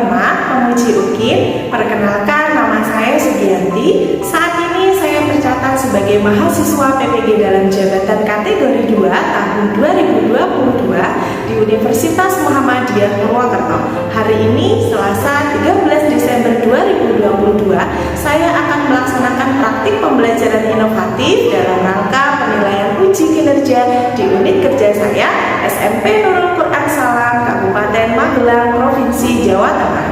hormat, pemuji UKIN, perkenalkan nama saya Sugianti. Saat ini saya tercatat sebagai mahasiswa PPG dalam jabatan kategori 2 tahun 2022 di Universitas Muhammadiyah Purwokerto. Hari ini, Selasa 13 Desember 2022, saya akan melaksanakan praktik pembelajaran inovatif dalam rangka penilaian uji kinerja di unit kerja saya, SMP Nurul Quran Salam, Kabupaten Magelang, Provinsi Jawa Tengah.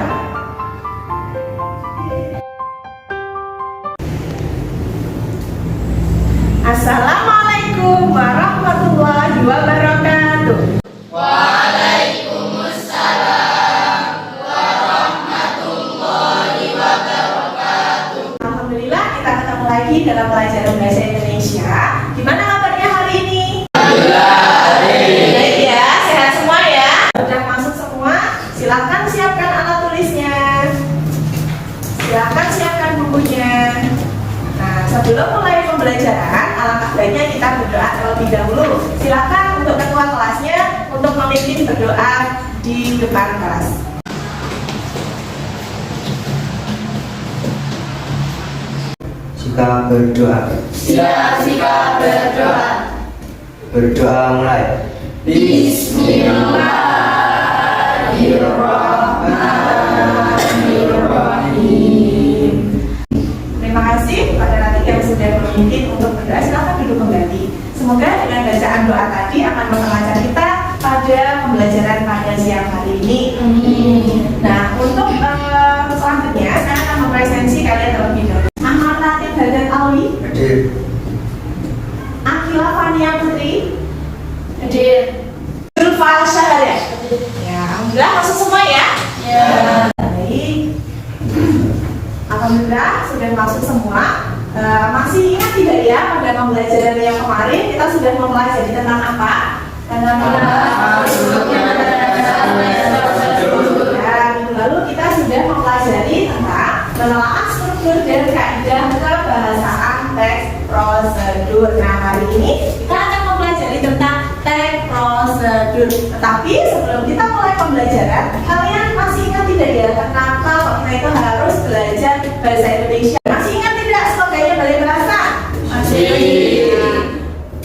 Assalamualaikum warahmatullahi wabarakatuh. Waalaikumsalam warahmatullahi wabarakatuh. Alhamdulillah, kita ketemu lagi dalam pelajaran bahasa Indonesia. Gimana kabarnya hari ini? Baik ya, sehat semua ya. Sudah masuk semua? Silakan siapkan alat tulisnya. Silakan siapkan bukunya. Nah, sebelum mulai pembelajaran, alangkah baiknya kita berdoa terlebih dahulu. Silakan untuk ketua kelasnya untuk memimpin berdoa di depan kelas. Jika berdoa. Jika berdoa. Berdoa mulai. Bismillahirrahmanirrahim. Terima kasih kepada Ratih yang sudah memimpin untuk berdoa. Silakan duduk kembali. Semoga dengan bacaan doa tadi akan mengajar kita pada pembelajaran pada siang hari ini. Nah, untuk selanjutnya saya akan mempresensi kalian terlebih dahulu. Ahmad Latif Hadan Alwi, Hadir. Akila Fania Putri, Hadir. Zulfa Syahada. Ya, alhamdulillah masuk semua ya. Ya. Baik. Alhamdulillah sudah masuk semua. Masih ingat tidak ya pada pembelajaran yang kemarin kita sudah mempelajari tentang apa? Tentang lalu kita sudah mempelajari tentang penelaah struktur dan kaidah kebahasaan teks prosedur. Nah, hari ini kita akan mempelajari tentang teks prosedur. Tetapi sebelum kita mulai pembelajaran, kalian masih ingat tidak ya kenapa kok kita itu harus belajar bahasa Indonesia? Masih ingat tidak slogannya Balai Bahasa? Masih.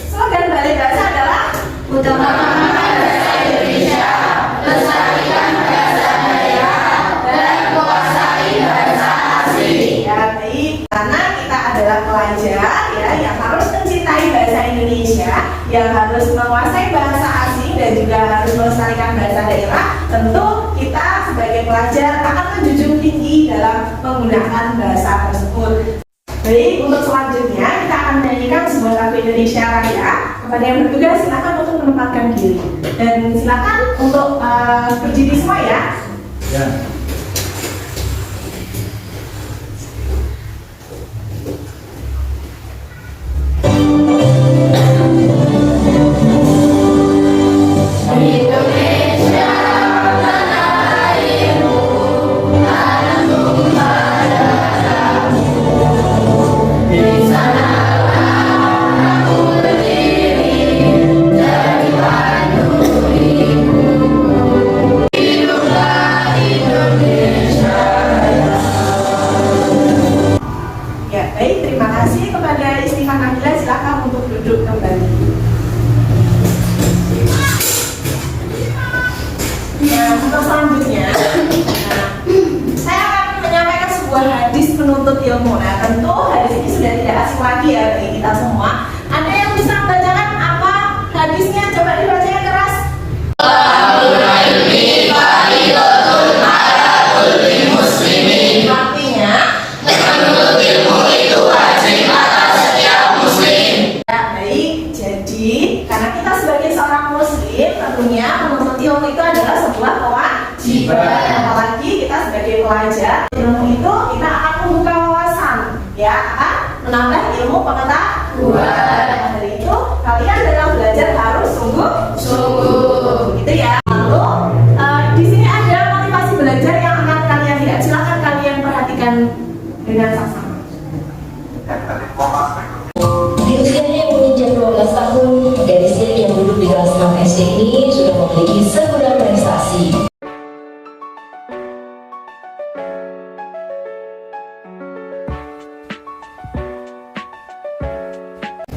Slogan Balai Bahasa adalah Utamakan bahasa Indonesia, lestarikan bahasa daerah, dan kuasai bahasa asing. ya baik, karena kita adalah pelajar ya yang harus mencintai bahasa Indonesia, yang harus menguasai bahasa asing dan juga harus melestarikan bahasa daerah. Tentu kita sebagai pelajar akan menjunjung tinggi dalam menggunakan bahasa tersebut. Baik, untuk selanjutnya kita akan menyanyikan sebuah lagu Indonesia Raya. Kepada yang bertugas silakan untuk menempatkan diri dan silakan untuk berdiri semua ya. Ya. Indonesia tanah airmu, tanah tumpah darahmu. Di sanalah aku berdiri, jadi pandu hidupku. Hiduplah Indonesia. Ya baik, terima kasih kepada Istighfar Nabila. Silakan untuk duduk kembali. Nah, untuk selanjutnya, saya akan menyampaikan sebuah hadis penuntut ilmu. Nah, tentu hadis ini sudah tidak asing lagi ya bagi kita semua. Ada yang bisa membacakan apa hadisnya? Coba dibacanya keras. Artinya, Menuntut ilmu itu wajib atas setiap muslim. ya baik. Jadi, karena kita sebagai seorang muslim, tentunya menuntut ilmu itu adalah sebuah kewajiban. Apalagi kita sebagai pelajar, ilmu itu kita akan membuka wawasan, ya, akan menambah ilmu pengetahuan. Maka dari itu, kalian dalam belajar harus sungguh-sungguh, gitu ya. Lalu, di sini ada motivasi belajar yang akan kalian lihat. Silakan kalian perhatikan dengan saksama. Di usianya yang menginjak 12 tahun, gadis yang duduk di kelas 6 SD ini sudah memiliki segudang prestasi.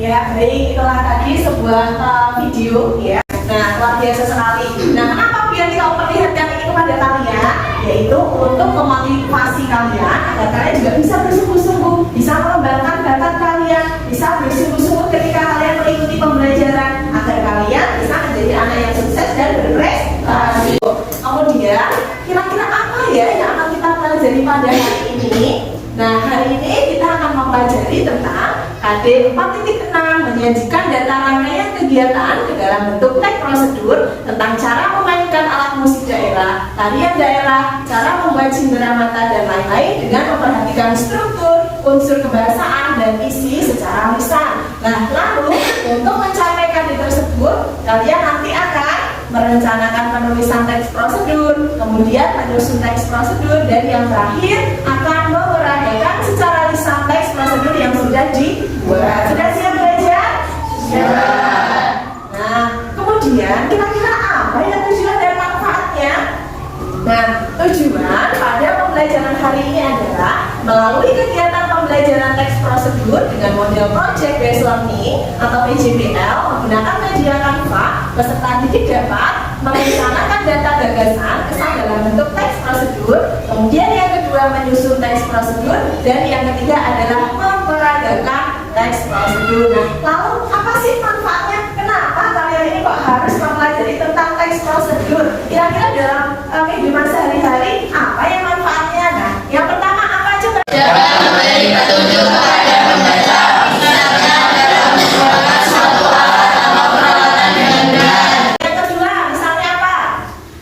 Ya, baik, itulah tadi sebuah video ya. Nah, luar biasa sekali. Nah, kenapa biar kita perlihatkan ini kepada kalian? Yaitu untuk memotivasi kalian agar kalian juga bisa bersungguh-sungguh, bisa mengembangkan bakat kalian, bisa bersungguh-sungguh ketika kalian mengikuti pembelajaran, agar kalian bisa menjadi anak yang sukses dan berprestasi. Kemudian, kira-kira apa ya yang akan kita pelajari pada hari ini? Nah, hari ini kita akan mempelajari tentang KD 4.6 menyajikan data rangkaian kegiatan ke dalam bentuk teks prosedur tentang cara memainkan alat musik daerah, tarian daerah, cara membuat cindera mata dan lain-lain dengan memperhatikan struktur, unsur kebahasaan dan isi secara lisan. Nah, lalu untuk mencapai KD tersebut, kalian nanti akan merencanakan penulisan teks prosedur, kemudian menyusun teks prosedur, dan yang terakhir akan memeragakan secara lisan teks prosedur yang sudah dibuat. Sudah siap belajar? Siap. Nah, kemudian kira-kira apa yang tujuan dan manfaatnya? Nah, tujuan pada pembelajaran hari ini adalah melalui kegiatan pembelajaran teks prosedur dengan model Project Based Learning atau PJBL menggunakan media Canva, peserta didik dapat merencanakan data gagasan kesan dalam bentuk teks prosedur, kemudian yang kedua menyusun teks prosedur, dan yang ketiga adalah memperagakan teks prosedur. Nah, lalu apa sih manfaatnya? Kenapa kalian ini kok harus mempelajari tentang teks prosedur? Kira-kira dalam kehidupan sehari-hari apa yang manfaatnya? Nah, yang pertama apa coba? Dapat memberi petunjuk kepada pembaca, misalnya dalam menggunakan suatu alat atau peralatan dengan benar. Yang kedua, misalnya apa?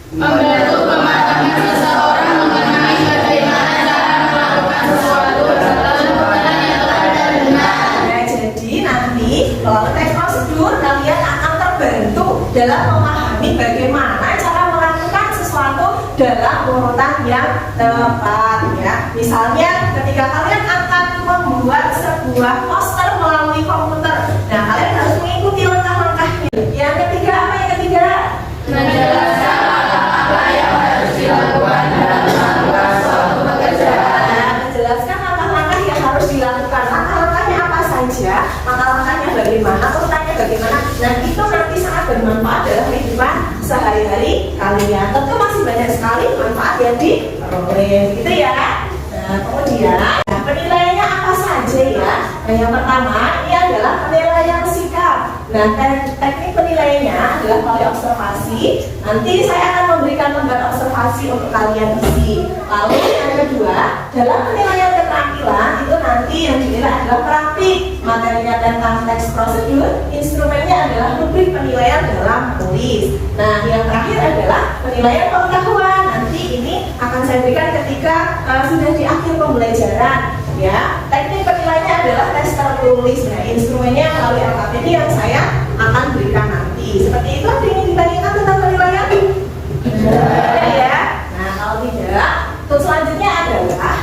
Membantu pemahaman seseorang mengenai bagaimana cara melakukan sesuatu dalam hubungan yang telah dan benar. Nah, jadi nanti melalui teks prosedur kalian akan terbantu dalam memahami bagaimana cara melakukan sesuatu dalam urutan yang tepat ya. Misalnya ketika kalian akan membuat sebuah poster melalui komputer, nah kalian harus mengikuti langkah-langkahnya. Yang ketiga apa yang ketiga? Menjelaskan apa yang harus dilakukan dalam melakukan suatu pekerjaan. Nah, menjelaskan langkah-langkah yang harus dilakukan. Langkah-langkahnya apa saja? Langkah-langkahnya bagaimana? Urutannya bagaimana? Nah, itu nanti sangat bermanfaat dalam kehidupan sehari-hari kalian. Tentu masih banyak sekali manfaat yang diperoleh, gitu ya. Nah, kemudian penilaiannya apa saja ya? Nah, yang pertama ini adalah penilaian sikap. Nah, teknik penilaiannya adalah melalui observasi. Nanti saya akan memberikan lembar observasi untuk kalian isi. Lalu yang kedua, dalam penilaian keterampilan itu nanti yang dinilai adalah praktik. Materinya tentang teks prosedur, instrumennya adalah rubrik penilaian dalam tulis. Nah, yang terakhir adalah penilaian pengetahuan. Nanti ini akan saya berikan ketika sudah di akhir pembelajaran. Ya, teknik penilaiannya adalah tes tertulis. Nah, instrumennya melalui LKPD yang saya akan berikan nanti. Seperti itu, ada yang ditanyakan tentang penilaian? Ada ya. Nah, kalau tidak, terus selanjutnya adalah,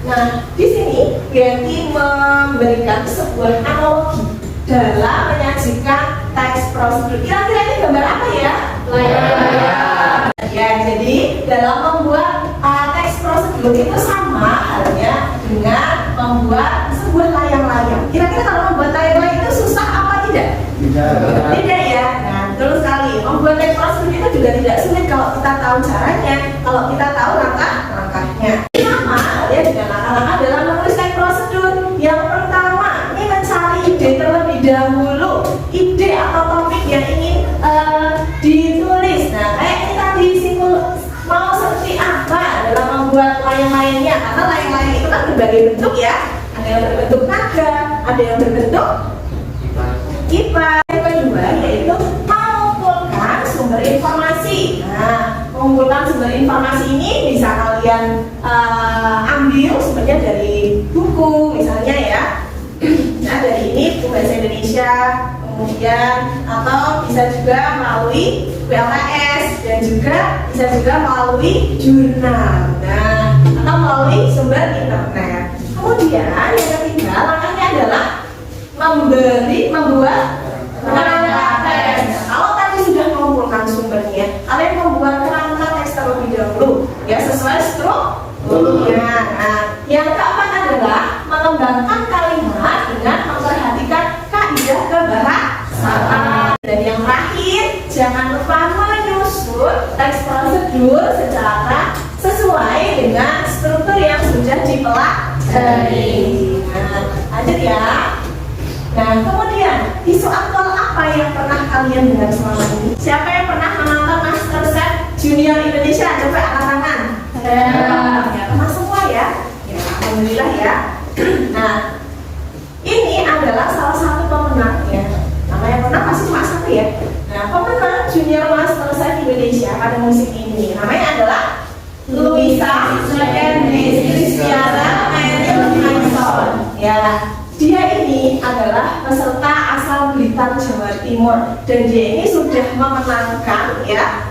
nah di sini Genti memberikan sebuah analogi dalam menyajikan teks prosedur. Kira-kira ini gambar apa ya? Layar. Ya, jadi dalam membuat teks prosedur itu sama halnya dengan membuat sebuah layang-layang. Kira-kira kalau membuat layang-layang itu susah apa tidak? Tidak ya. Nah, betul sekali. Membuat teks prosedur itu juga tidak sulit kalau kita tahu caranya, kalau kita tahu langkah-langkahnya. Sama halnya dengan langkah-langkah dalam menulis teks prosedur. Yang pertama, ini mencari ide terlebih dahulu, ide atau topik yang ingin ditulis. Nah, kayak ini tadi simpul mau seperti apa dalam membuat layang-layangnya, karena layang-layang itu kan berbagai bentuk ya. Ada yang berbentuk naga, ada yang berbentuk kipas. Yang kedua yaitu mengumpulkan sumber informasi. Nah, mengumpulkan sumber informasi ini bisa kalian ambil sumbernya dari buku misalnya ya. Nah, dari ini buku bahasa Indonesia, kemudian atau bisa juga melalui WLKS dan juga bisa juga melalui jurnal. Nah, atau melalui sumber internet. Kemudian yang ketiga langkahnya adalah membuat kerangka teks. Kalau tadi sudah mengumpulkan sumbernya, kalian membuat kerangka teks terlebih dahulu ya sesuai strukturnya. Nah, yang keempat adalah mengembangkan kalimat dengan memperhatikan kaidah dipelajari. Nah, lanjut ya. Nah, kemudian isu aktual apa yang pernah kalian dengar selama ini? Siapa yang pernah menonton MasterChef Junior Indonesia? Coba angkat tangan. Ya, pernah semua ya? Ya, alhamdulillah ya. Nah, ini adalah salah satu pemenangnya. Nama yang pernah pasti cuma satu ya. Nah, pemenang Junior MasterChef Indonesia pada musim ini namanya adalah Luisa Christiana Meryl Mason. Ya, dia ini adalah peserta asal Blitar, Jawa Timur, dan dia ini sudah memenangkan ya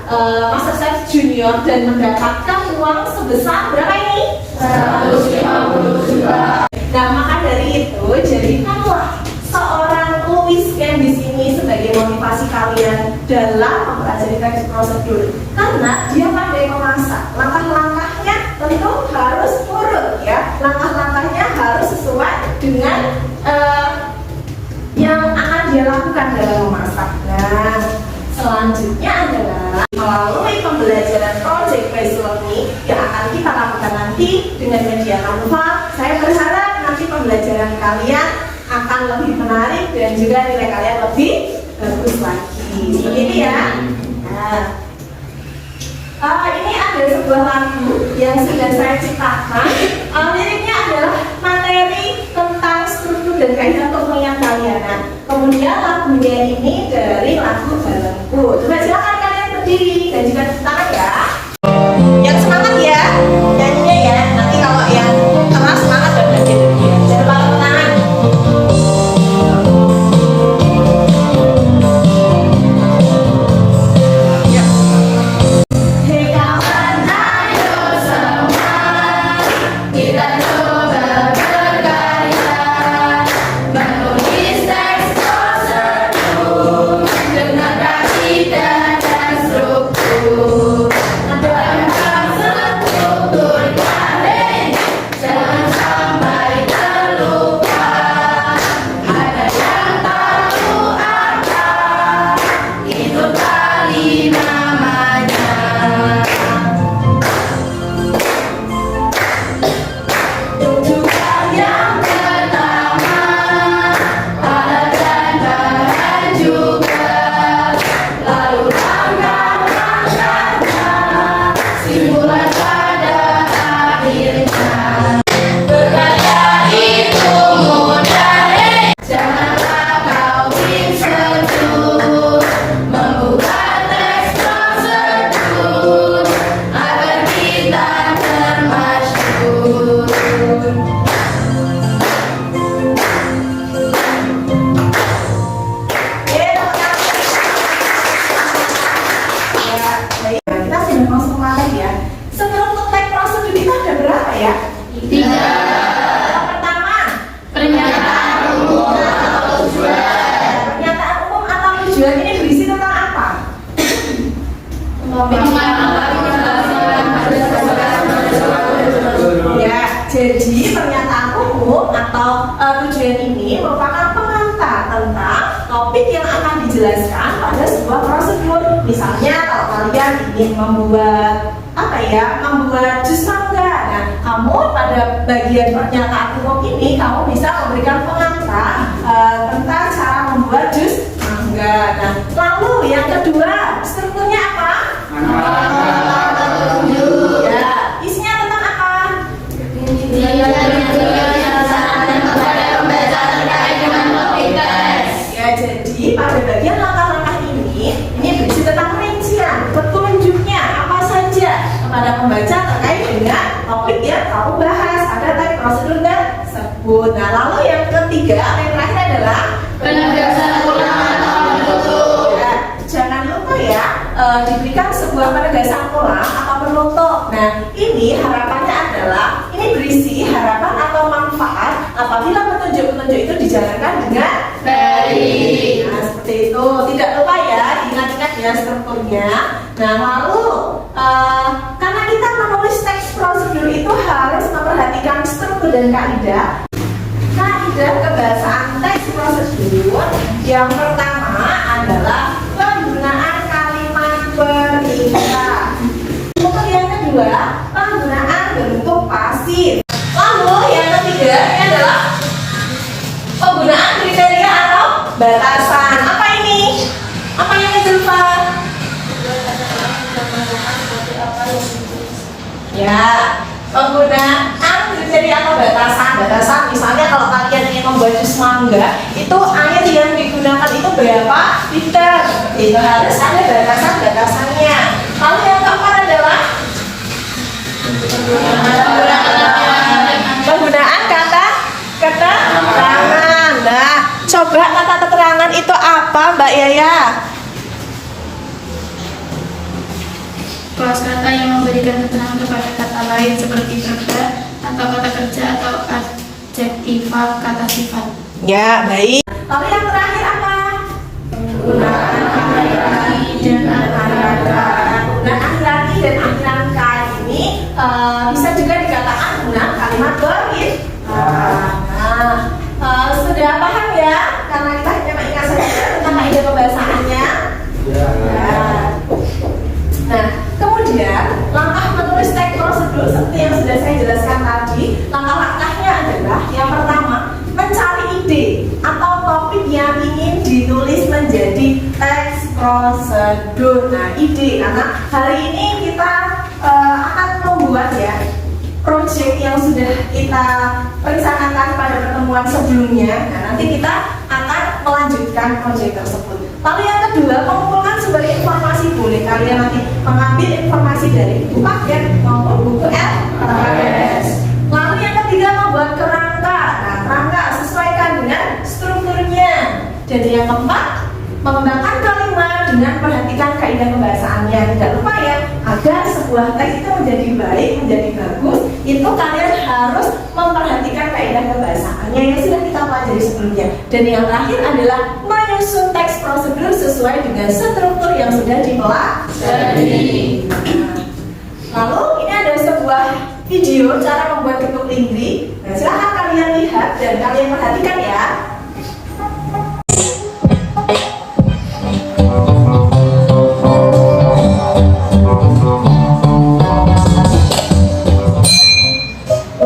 MasterChef Junior dan mendapatkan uang sebesar berapa ini? 150 juta. Nah, maka dari itu jadikanlah seorang Louis yang di sini sebagai motivasi kalian dalam mempelajari teks prosedur, karena dia pandai memasak. Langkah-langkahnya tentu harus urut ya, langkah-langkahnya harus sesuai dengan yang akan dia lakukan dalam memasak. Nah, selanjutnya adalah melalui pembelajaran project based learning yang akan kita lakukan nanti dengan media Canva. Saya berharap nanti pembelajaran kalian akan lebih menarik dan juga nilai kalian lebih bagus lagi. Ini ya. Nah, ini ada sebuah lagu yang sudah saya ciptakan. Liriknya adalah materi tentang struktur dan kaidah untuk mengingat kalian. Nah, kemudian lagunya ini dari lagu Balengku. Coba silakan kalian berdiri dan juga tepuk tangan ya. Yang semangat ya, nyanyinya ya. Nanti kalau yang keras semangat dan bagian-bagian. Jangan lupa tepuk tangan. Jadi pernyataan umum atau tujuan ini merupakan pengantar tentang topik yang akan dijelaskan pada sebuah prosedur. Misalnya kalau kalian ingin membuat membuat jus mangga. Nah, kamu pada bagian pernyataan umum ini kamu bisa memberikan pengantar tentang cara membuat jus mangga. Nah, lalu yang kedua, strukturnya apa? Ya, isinya tentang apa? Ya, jadi pada bagian langkah-langkah ini berisi tentang rincian, petunjuknya apa saja kepada pembaca terkait dengan topik yang kamu bahas. Ada tadi prosedur tersebut. Nah, lalu yang ketiga, yang terakhir adalah penegasan ulang atau penutup. Ya, jangan lupa ya, diberikan sebuah penegasan ulang atau penutup. Nah, ini harapannya adalah ini berisi harapan atau manfaat apabila petunjuk-petunjuk itu dijalankan dengan baik. Nah, seperti itu. Tidak lupa ya, diingat-ingat ya strukturnya. Nah, lalu karena kita menulis teks prosedur itu harus memperhatikan struktur dan kaidah. Kaidah kebahasaan teks prosedur yang pertama adalah penggunaan kalimat perintah. Untuk yang kedua, penggunaan bentuk pasif. Lalu batasan. Apa ini? Apa yang Zulfa? Ya, penggunaan jadi apa batasan? Batasan misalnya kalau kalian ingin membuat jus mangga, itu air yang digunakan itu berapa liter? Itu harus ada batasannya. Lalu yang keempat adalah penggunaan kata keterangan. Nah, coba kata keterangan itu apa, Mbak Yaya? Clause kata yang memberikan keterangan kepada kata lain seperti kerja atau kata kerja atau adjektif kata sifat. Ya, baik. Lalu yang terakhir apa? Penggunaan akhir dan akhiran kata. Penggunaan akhir dan akhiran kata ini bisa juga dikatakan guna kalimat dohir. Sudah paham ya? Karena kita hanya mengingat saja tentang kaidah pembahasannya. Ya. Nah, kemudian langkah menulis teks prosedur seperti yang sudah saya jelaskan tadi. Langkah-langkahnya adalah yang pertama, mencari ide atau topik yang ingin ditulis menjadi teks prosedur. Nah, ide karena hari ini kita akan membuat ya project yang sudah kita rencanakan pada pertemuan sebelumnya. Nah, nanti kita akan melanjutkan project tersebut. Lalu yang kedua, mengumpulkan sumber informasi. Boleh kalian nanti mengambil informasi dari buku paket maupun buku LKS. Lalu yang ketiga, membuat kerangka. Nah, kerangka sesuaikan dengan strukturnya. Dan yang keempat, mengembangkan kalimat dengan perhatikan kaidah pembahasannya. Tidak lupa ya, agar sebuah teks itu menjadi baik, menjadi bagus, itu kalian harus memperhatikan kaidah pembahasannya yang sudah kita pelajari sebelumnya. Dan yang terakhir adalah menyusun teks prosedur sesuai dengan struktur yang sudah dipelajari. Lalu ini ada sebuah video cara membuat getuk lingri. Nah, silahkan kalian lihat dan kalian perhatikan ya.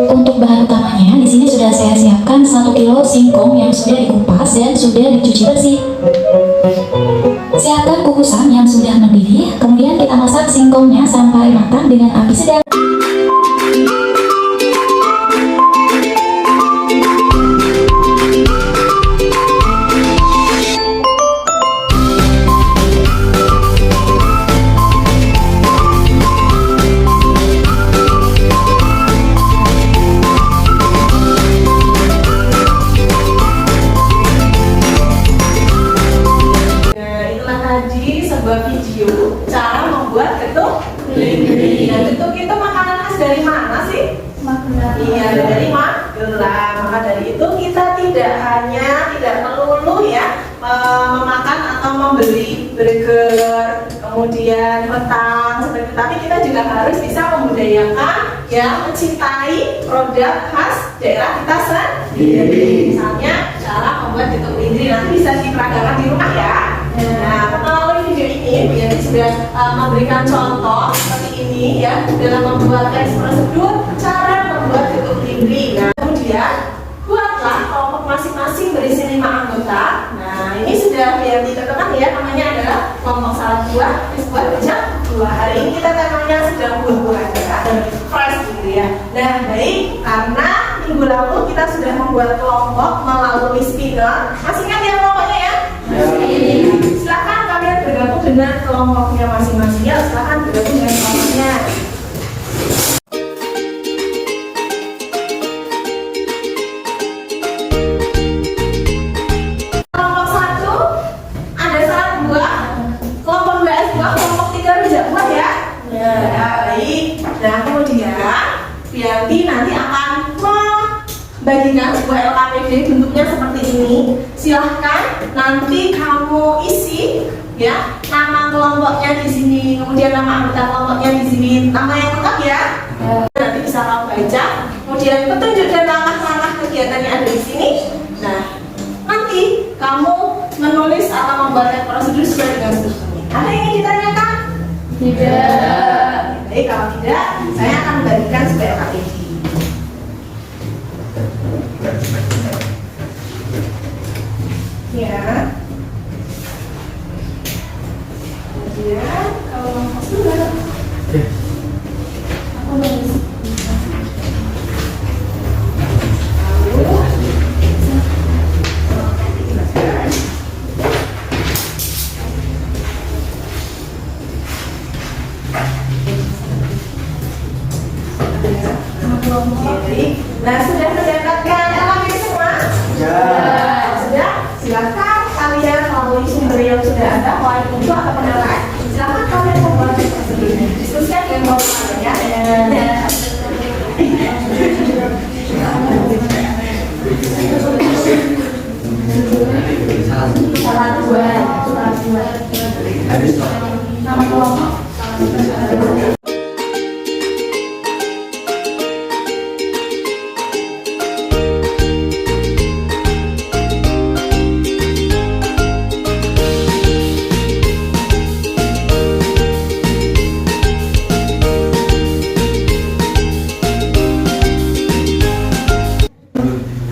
Untuk bahan utamanya, di sini sudah saya siapkan 1 kilo singkong yang sudah dikupas dan sudah dicuci bersih. Siapkan kukusan yang sudah mendidih, kemudian kita masak singkongnya sampai matang dengan api sedang. Video cara membuat getuk lingri. Nah, getuk itu makanan khas dari mana sih? Magelang. Iya, dari Magelang. Maka dari itu kita tidak melulu ya memakan atau membeli burger, kemudian petang seperti itu. Tapi kita juga harus bisa membudayakan ya, mencintai produk khas daerah kita sendiri. Misalnya cara membuat getuk lingri nanti bisa diperagakan di rumah ya. Nah, melalui video ini Bu Yanti sudah memberikan contoh seperti ini ya dalam membuat teks prosedur cara membuat getuk lingri. Nah, kemudian buatlah kelompok masing-masing berisi 5 anggota. Nah, ini sudah Bu Yanti tetapkan ya, namanya adalah kelompok salad buah, es buah, kacang buah. Hari ini kita temanya sedang buah-buahan ya, dan fresh gitu ya. Nah, baik, karena minggu lalu kita sudah membuat kelompok melalui spinner. Masih ingat ya kelompoknya ya? Silakan kalian bergabung dengan kelompoknya masing-masing ya. Silakan bergabung dengan kelompoknya. Kelompok 1 ada salad buah, kelompok 2 es buah, kelompok 3 rujak buah ya. Ya, baik. Nah, kemudian Bianti nanti akan membagikan sebuah LKPD bentuknya seperti ini. Silahkan nanti kamu isi ya nama kelompoknya di sini, kemudian nama anggota kelompoknya di sini, nama yang lengkap ya. Nanti bisa kamu baca, kemudian petunjuk dan langkah-langkah kegiatan yang ada di sini. Nah, nanti kamu menulis atau membuat prosedur sesuai dengan strukturnya. Ada yang ingin ditanyakan? Tidak. Baik, kalau tidak, saya akan membagikan sebuah LKPD. Ya. Nah, sudah mendapatkan elemen semua? Sudah? Silakan kalian melalui sumber yang sudah ada, mulai untuk atau penilaian. Silakan kalian membuat seperti ini. Diskusikan dengan bapak ya. Salah dua. Nama kelompok.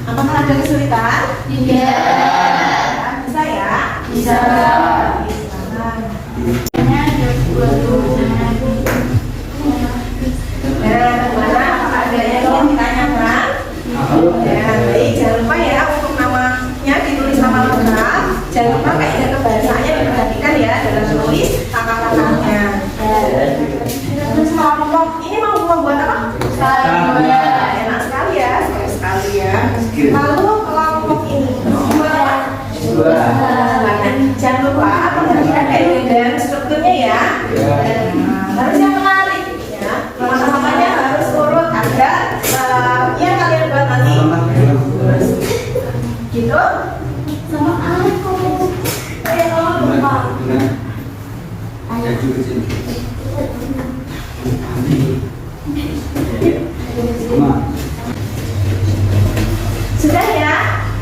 Apakah ada kesulitan? Bisa ya? Bisa. Mana apakah ada yang ingin ditanyakan? Ya, baik. Jangan lupa ya untuk namanya ditulis nama lengkap. Jangan lupa kaidah kebahasaannya diperhatikan ya dalam menulis kata-katanya. Terus kelompok ini mau membuat apa? Enak sekali ya, sekali ya. Lalu kelompok ini dua. Jangan lupa perhatikan kaidah dan strukturnya ya. Harus yang menarik ya. Lama-lamanya harus urut agar yang kalian buat nanti gitu. Sama aku. Lupa. Sudah ya?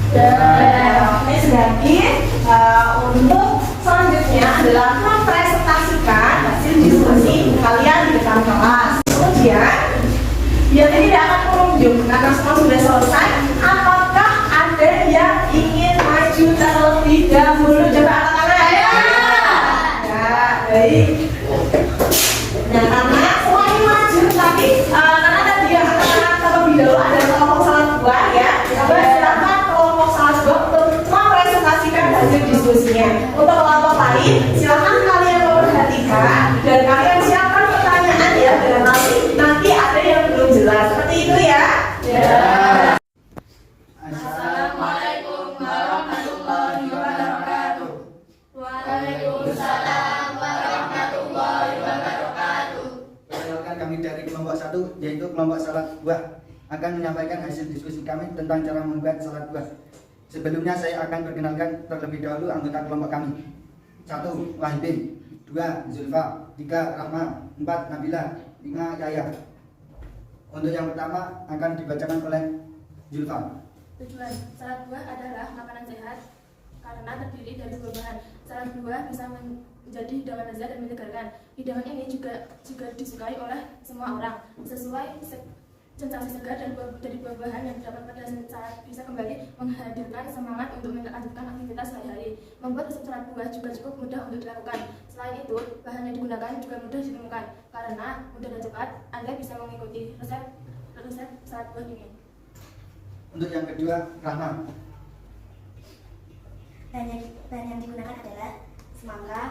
Oke, lagi untuk selanjutnya adalah mempresentasikan hasil diskusi kalian di depan kelas. Kemudian biar ini tidak akan menunjuk karena semua sudah selesai. Apakah ada yang ingin maju terlebih dahulu? Coba angkat tangan. Ya, baik. Nah, karena semua ini maju, tapi karena tadi yang angkat tangan terlebih dahulu ada kelompok salah dua ya. Coba silakan kelompok salah dua untuk mempresentasikan hasil diskusinya. Untuk kelompok lain, silakan kalian memperhatikan dan kalian siapkan pertanyaan ya. Dan nanti ada yang belum jelas. Seperti itu ya. Assalamualaikum warahmatullahi wabarakatuh. Waalaikumsalam warahmatullahi wabarakatuh. Perkenalkan kami dari kelompok 1 yaitu kelompok salat buah akan menyampaikan hasil diskusi kami tentang cara membuat salat buah. Sebelumnya saya akan perkenalkan terlebih dahulu anggota kelompok kami. 1. Wahidin, 2. Zulfa, 3. Rahma, 4. Nabila, 5. Yaya. Untuk yang pertama akan dibacakan oleh Zulfa. Tujuan salad buah adalah makanan sehat karena terdiri dari buah-buahan. Salad buah bisa menjadi hidangan lezat dan menyegarkan. Hidangan ini juga disukai oleh semua orang. Sesuai sensasi segar dari buah-buahan yang terdapat pada salad bisa kembali menghadirkan semangat untuk melanjutkan aktivitas sehari-hari. Membuat resep salad buah juga cukup mudah untuk dilakukan. Selain itu, bahan yang digunakan juga mudah ditemukan. Karena mudah dan cepat, Anda bisa mengikuti resep salad buah ini. Untuk yang kedua, Rahma. Bahan yang digunakan adalah semangka,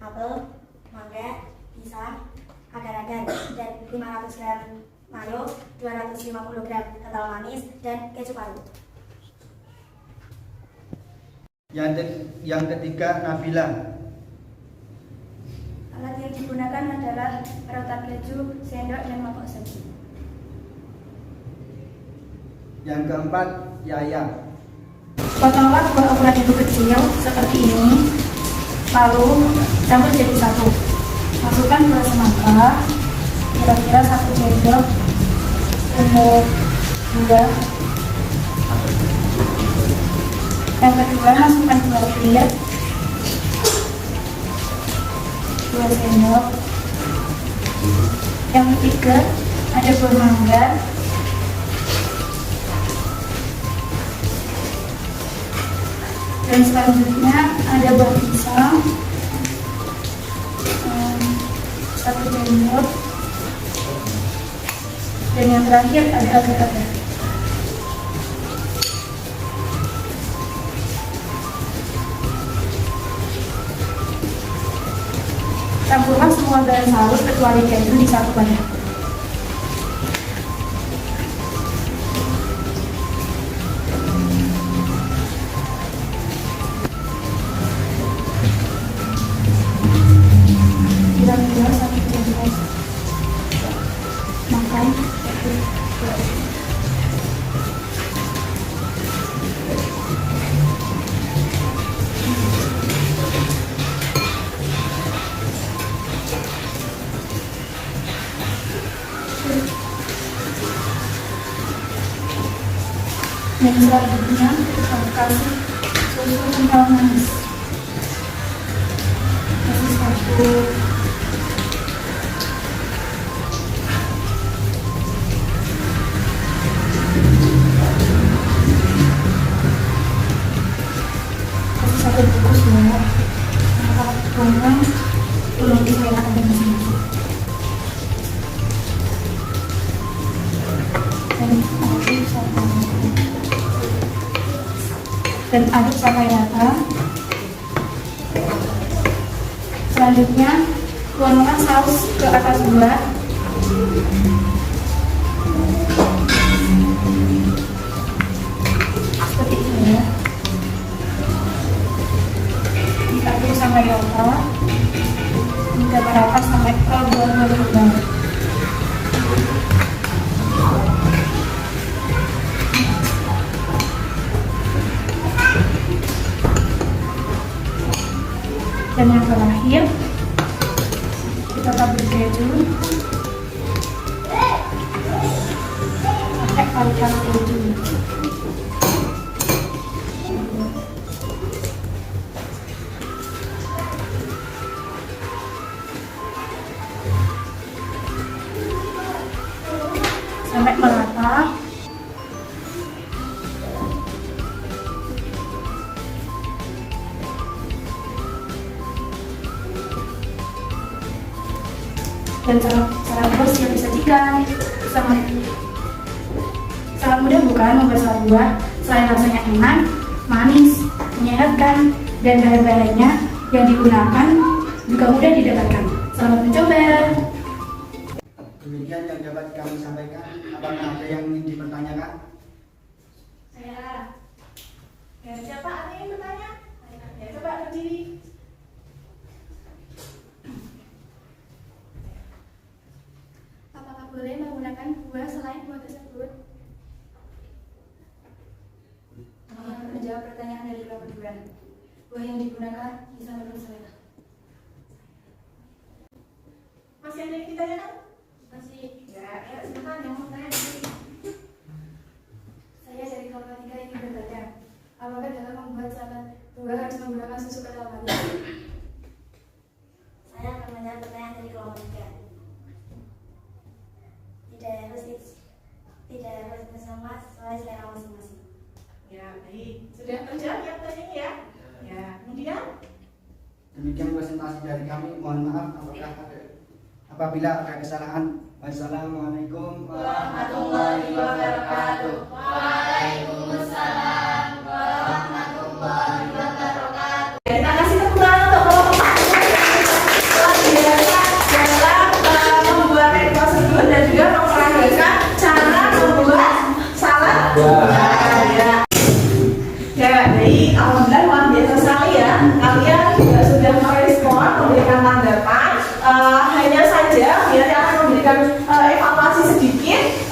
apel, mangga, pisang, agar-agar, dan 500 gram mayo, 250 gram kental manis, dan keju paru. Yang ketiga, Nabila. Alat yang digunakan adalah parutan keju, sendok, dan mangkok saji. Yang keempat, Yaya. Potonglah buah ukuran yang kecil seperti ini, lalu campur jadi satu. Masukkan buah semangka, kira-kira 1 sendok untuk gula. Yang kedua, masukkan gula clear 2 sendok. Yang ketiga, ada buah mangga. Dan selanjutnya ada buah pisang 1 sendok. Dan yang terakhir ada agar-agar. Campurlah semua bahan halus kecuali keju di satu wadah. Dan selanjutnya kita kasih susu kental manis. Kasih 1. Satu bungkus ya, kalau kurang belum diserahkan di sini. Dan aduk sampai rata. Selanjutnya tuangkan saus ke atas buah. Seperti ini ya. Aduk sampai rata, hingga merata sampai ke buah berubah. Dan yang terakhir, kita tabur keju, pakai parutan keju. Sampai merata. Dan cara bos yang disajikan sangat mudah bukan membuat salad buah. Selain rasanya enak, manis, menyehatkan, dan bahan-bahannya yang digunakan juga mudah didapatkan. Selamat mencoba. Demikian yang dapat kami sampaikan. Apakah ada yang ingin dipertanyakan? Saya. Ya, siapa ada yang bertanya? Ya, coba berdiri. Apakah boleh menggunakan buah selain buah tersebut? Menjawab pertanyaan dari kelompok 2. Buah yang digunakan bisa menurut selera. Masih ada yang ditanyakan? Masih. Ya, silakan yang mau tanya. Saya dari kelompok 3 ingin bertanya, apakah dalam membuat salad buah harus menggunakan susu kental manis? Saya akan menjawab pertanyaan dari kelompok 3. Tidak harus bersama sesuai selera masing-masing. Ya, baik. Sudah terjawab ya pertanyaannya ya? Ya, kemudian? Demikian presentasi dari kami. Mohon maaf apabila ada kesalahan. Wassalamualaikum warahmatullahi wabarakatuh. Waalaikumsalam warahmatullahi wabarakatuh. Kita kasih tepuk tangan untuk kelompok luar biasa dalam membuat prosedur dan juga memperagakan cara membuat salad. Ya, baik. Alhamdulillah luar biasa sekali ya. Kalian juga sudah merespon, memberikan tanggapan. Hanya saja ya, saya akan memberikan evaluasi sedikit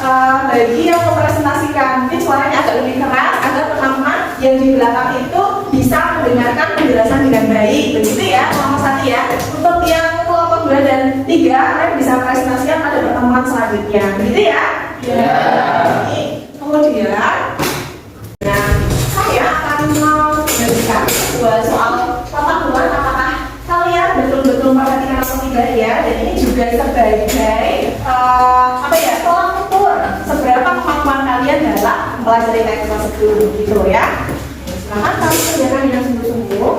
bagi yang mempresentasikan. Mungkin suaranya agak lebih keras agar teman-teman yang di belakang itu bisa mendengarkan penjelasan dengan baik. Begitu ya, kelompok 1 ya. Untuk yang kelompok 2 dan 3, kalian bisa presentasikan pada pertemuan selanjutnya. Begitu ya? Ya. Kemudian, nah, saya akan memberikan sebuah soal pengetahuan apakah kalian betul-betul perhatikan atau tidak ya. Dan ini juga sebagai tolak ukur seberapa kemampuan kalian dalam mempelajari teks prosedur gitu ya. Silakan kalian kerjakan dengan sungguh-sungguh.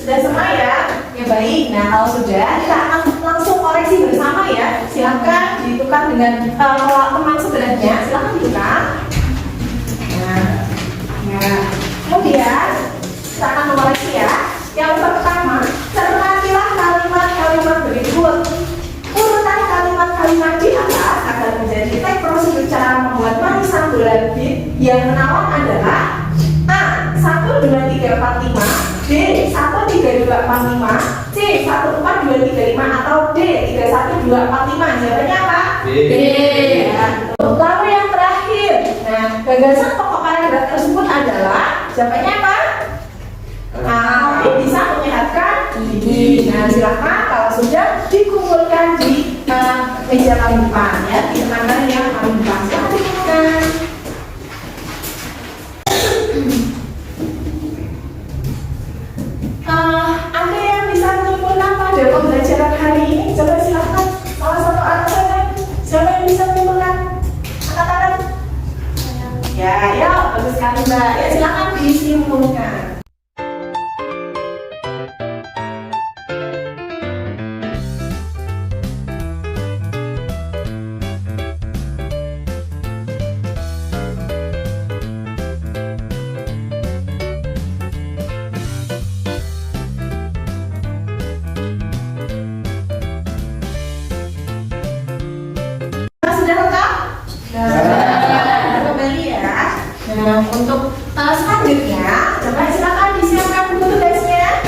Sudah semua ya? Ya baik. Nah kalau sudah, kita akan langsung koreksi bersama ya. Silakan ditukar dengan teman sebelahnya. Silakan ditukar. Nah, kemudian kita akan mengoreksi ya. Yang pertama, cermatilah kalimat-kalimat berikut. Urutan kalimat-kalimat di atas akan menjadi teks prosedur cara membuat manisan bulan bit yang menawan adalah A. 1, 2, 3, 4, 5, B. 1, 3, 2, 4, 5, C. 1, 4, 2, 3, 5, atau D. 3, 1, 2, 4, 5. Jawabannya apa? B. Ya. Lalu yang terakhir, nah gagasan pokok paragraf tersebut adalah jawabannya apa? Bisa menyehatkan gigi. Nah silakan kalau sudah dikumpulkan dikumpulkan di meja paling depan ya, di kanan yang paling depan. Silahkan dikumpulkan. Ada yang bisa menyimpulkan pada pembelajaran hari ini? Coba silahkan salah satu anak saya. Siapa yang bisa menyimpulkan? Angkat tangan. Ya, ya, bagus sekali Mbak. Ya, silahkan disimpulkan. Sudah lengkap? Sudah. Kembali ya. Nah, untuk selanjutnya, coba silakan disiapkan buku tugasnya.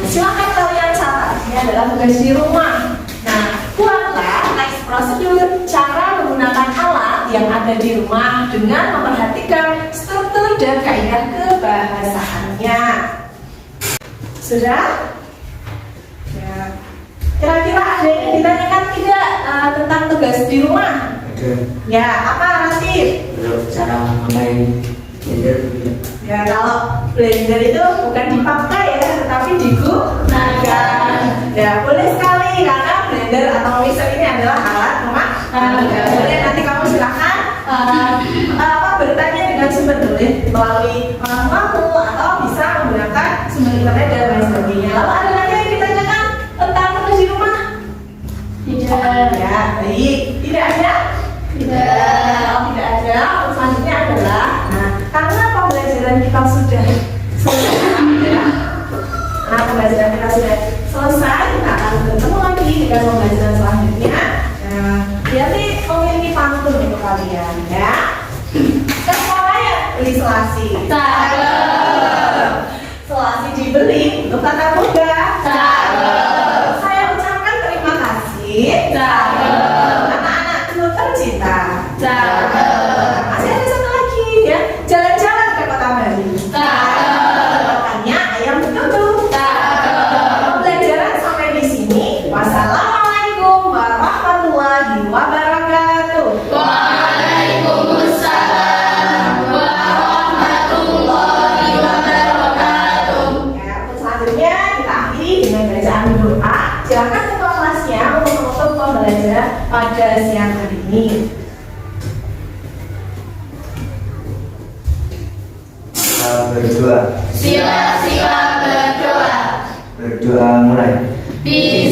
Silakan kalian catat. Ini adalah tugas di rumah. Nah, buatlah teks prosedur cara menggunakan alat yang ada di rumah dengan memperhatikan struktur dan kaidah kebahasaannya. Sudah? Ya. Kira-kira ada yang ditanyakan tidak tentang tugas di rumah? Ada. Ya, apa nanti? Cara memakai blender. Ya, kalau blender itu bukan dipakai ya, tetapi digunakan. Ya, boleh sekali karena blender atau mixer ini adalah alat rumah tangga. Boleh nanti kamu silakan bertanya dengan sumber tulis melalui orang tuamu atau bisa menggunakan sumber internet dan lain sebagainya. Lalu ada lagi yang ditanyakan tentang tugas di rumah? Tidak. Ya, baik. Tidak ada? Tidak. Oh, tidak ada. Selanjutnya adalah, karena pembelajaran kita sudah selesai, ya. Nah, pembelajaran kita sudah selesai, kita akan bertemu lagi dengan pembelajaran selanjutnya. Nah, nanti memiliki pantun untuk kalian, ya. Sekolah ya, beli selasi. Selasi dibeli untuk tatap muka. Saya ucapkan terima kasih. Anak-anakku tercinta. Masih ada satu lagi ya, jalan-jalan ke kota Bali. Makannya ayam betutu. Pembelajaran sampai di sini. Wassalamualaikum warahmatullahi wabarakatuh. Waalaikumsalam warahmatullahi wabarakatuh. Ya, untuk selanjutnya kita akhiri dengan bacaan doa. Silakan ketua kelasnya untuk menutup pembelajaran pada siang hari ini. Berdoa. Sila-sila berdoa. Berdoa mulai. Bismillahirrahmanirrahim.